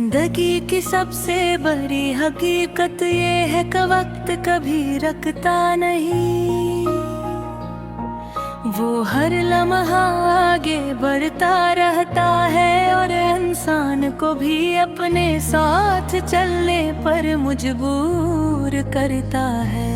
जिंदगी की सबसे बड़ी हकीकत ये है कि वक्त कभी रखता नहीं। वो हर लम्हा आगे बढ़ता रहता है और इंसान को भी अपने साथ चलने पर मजबूर करता है।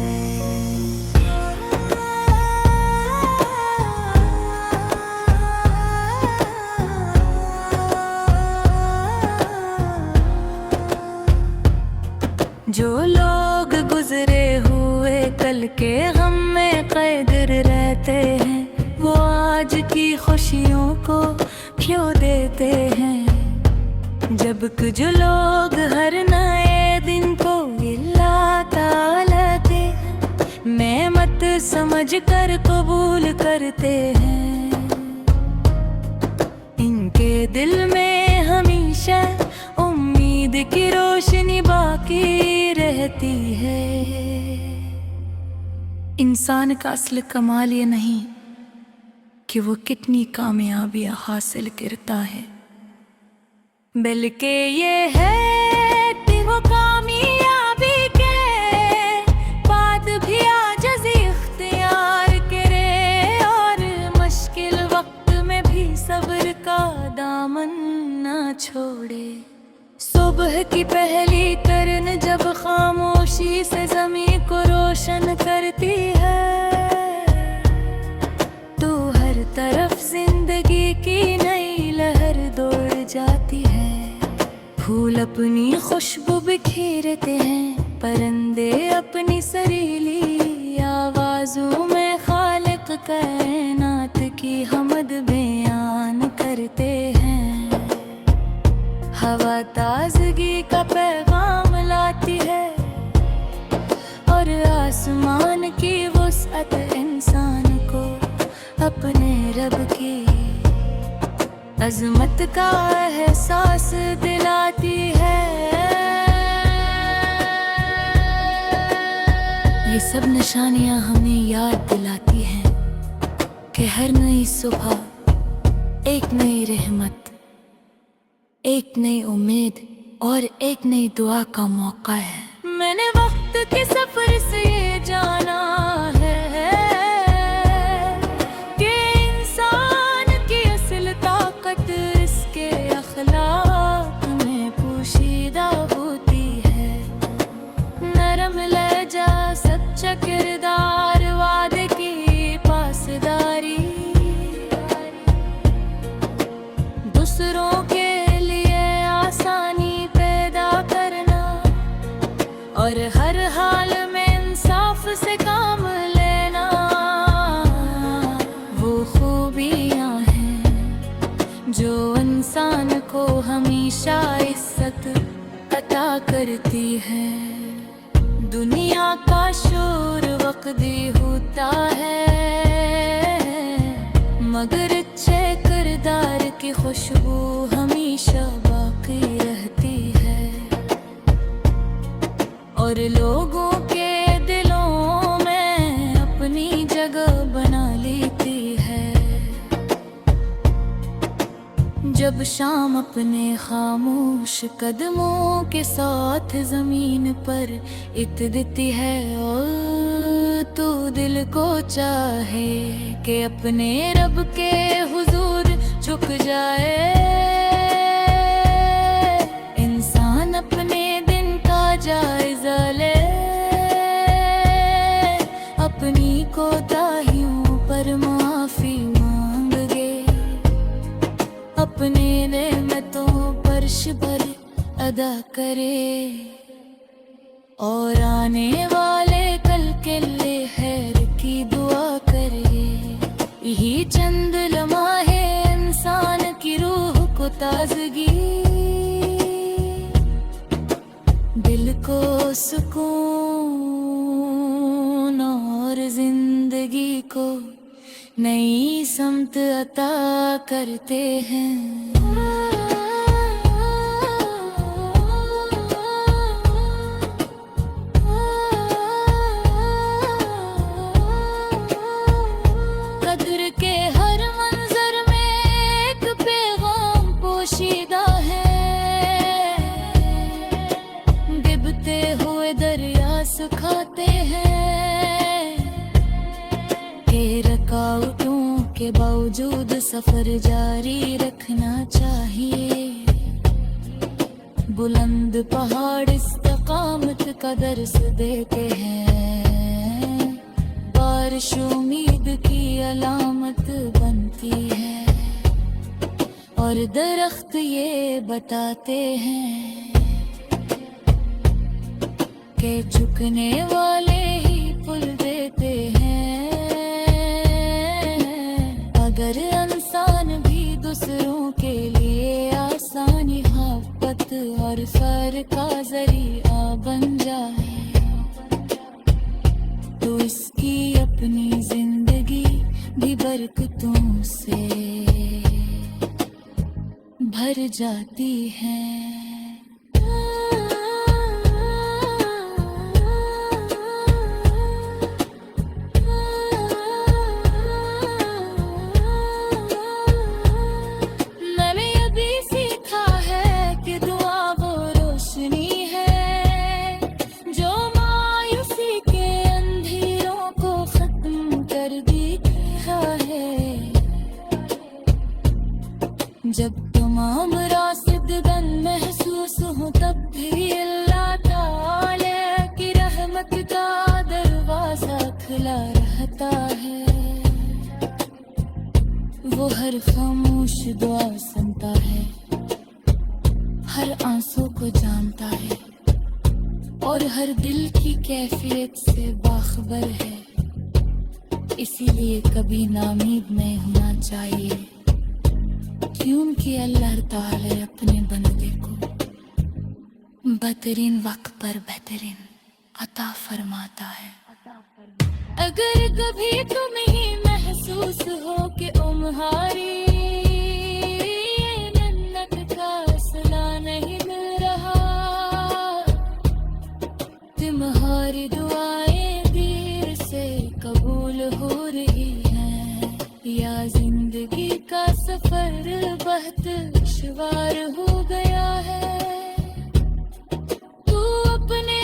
जो लोग गुजरे हुए कल के गम में कैद रहते हैं, वो आज की खुशियों को क्यों देते हैं। जबकि जो लोग हर नए दिन को अल्लाह ताला दे नेमत समझ कर कबूल करते हैं, इनके दिल में हमेशा उम्मीद की रोशनी बाकी रहती है। इंसान का असली कमाल ये नहीं कि वो कितनी कामयाबियां हासिल करता है, बल्कि ये है कि वो कामयाबी के बाद भी आजिज़ी इख्तियार करे और मुश्किल वक्त में भी सब्र का दामन ना छोड़े। सुबह की पहली किरण जब खामोशी से ज़मीं को रोशन करती है, तो हर तरफ जिंदगी की नई लहर दौड़ जाती है। फूल अपनी खुशबू बिखेरते हैं, परिंदे अपनी सरीली आवाज़ों में खालिक कायनात की हमद बयान करते हैं। हवा ताजगी का पैगाम लाती है और आसमान की वुसअत इंसान को अपने रब की अजमत का एहसास दिलाती है। ये सब निशानियां हमें याद दिलाती हैं कि हर नई सुबह एक नई रहमत, एक नई उम्मीद और एक नई दुआ का मौका है। मैंने वक्त के सफर से ये जाना है कि इंसान की असल ताकत इसके अखलाक में पोशीदा होती है। नरम लहजा, सच्चा किरदार, वादे की पासदारी, दूसरों के और हर हाल में इंसाफ से काम लेना, वो खूबियाँ हैं जो इंसान को हमेशा इज्जत अता करती है। दुनिया का शोर वक्ती होता है, मगर अच्छे किरदार की खुशबू हमेशा बाकी रहती है और लोगों के दिलों में अपनी जगह बना लेती है। जब शाम अपने खामोश कदमों के साथ जमीन पर इतरती है और तो दिल को चाहे कि अपने रब के हुजूर झुक जाए। इंसान अपने दिन का जायजा ले, अपनी कोताहियों पर माफी मांगे, अपने नेमतों पर शुक्र अदा करे और आने वाले कल के लिए खैर की दुआ करे। यही चंद लम्हे इंसान की रूह को ताजगी, दिल को सुकून और जिंदगी को नई समत अता करते हैं। कद्र के हर मंजर में एक पैगाम पोशीदा है, डूबते हुए दरिया सुखाते हैं के रुकावटों के बावजूद सफर जारी रखना चाहिए। बुलंद पहाड़ इस्तकामत का दर्स देते हैं, बारिश उम्मीद की अलामत बनती है और दरख्त ये बताते हैं कि झुकने वाले ही पुल देते हैं। अगर इंसान भी दूसरों के लिए आसानी मोहब्बत और फर का जरिया बन जाए तो इसकी अपनी जिंदगी भी बरकतों से भर जाती है। जब तमाम रासिदगन महसूस हो तब भी अल्लाह ताला की रहमत का दरवाजा खुला रहता है। वो हर खामोश दुआ सुनता है, हर आंसू को जानता है और हर दिल की कैफियत से बाखबर है। इसीलिए कभी नाउमीद नहीं होना चाहिए, क्योंकि अल्लाह ताला अपने बंदे को बेहतरीन वक्त पर बेहतरीन अता फरमाता है। अगर कभी तुम्हें महसूस हो कि तुम्हारी मन्नत का सिला नहीं मिल रहा, तुम्हारी दुआएं देर से कबूल हो रही हैं या जिंदगी का सफर बहुत दुश्वार हो गया है, तू अपने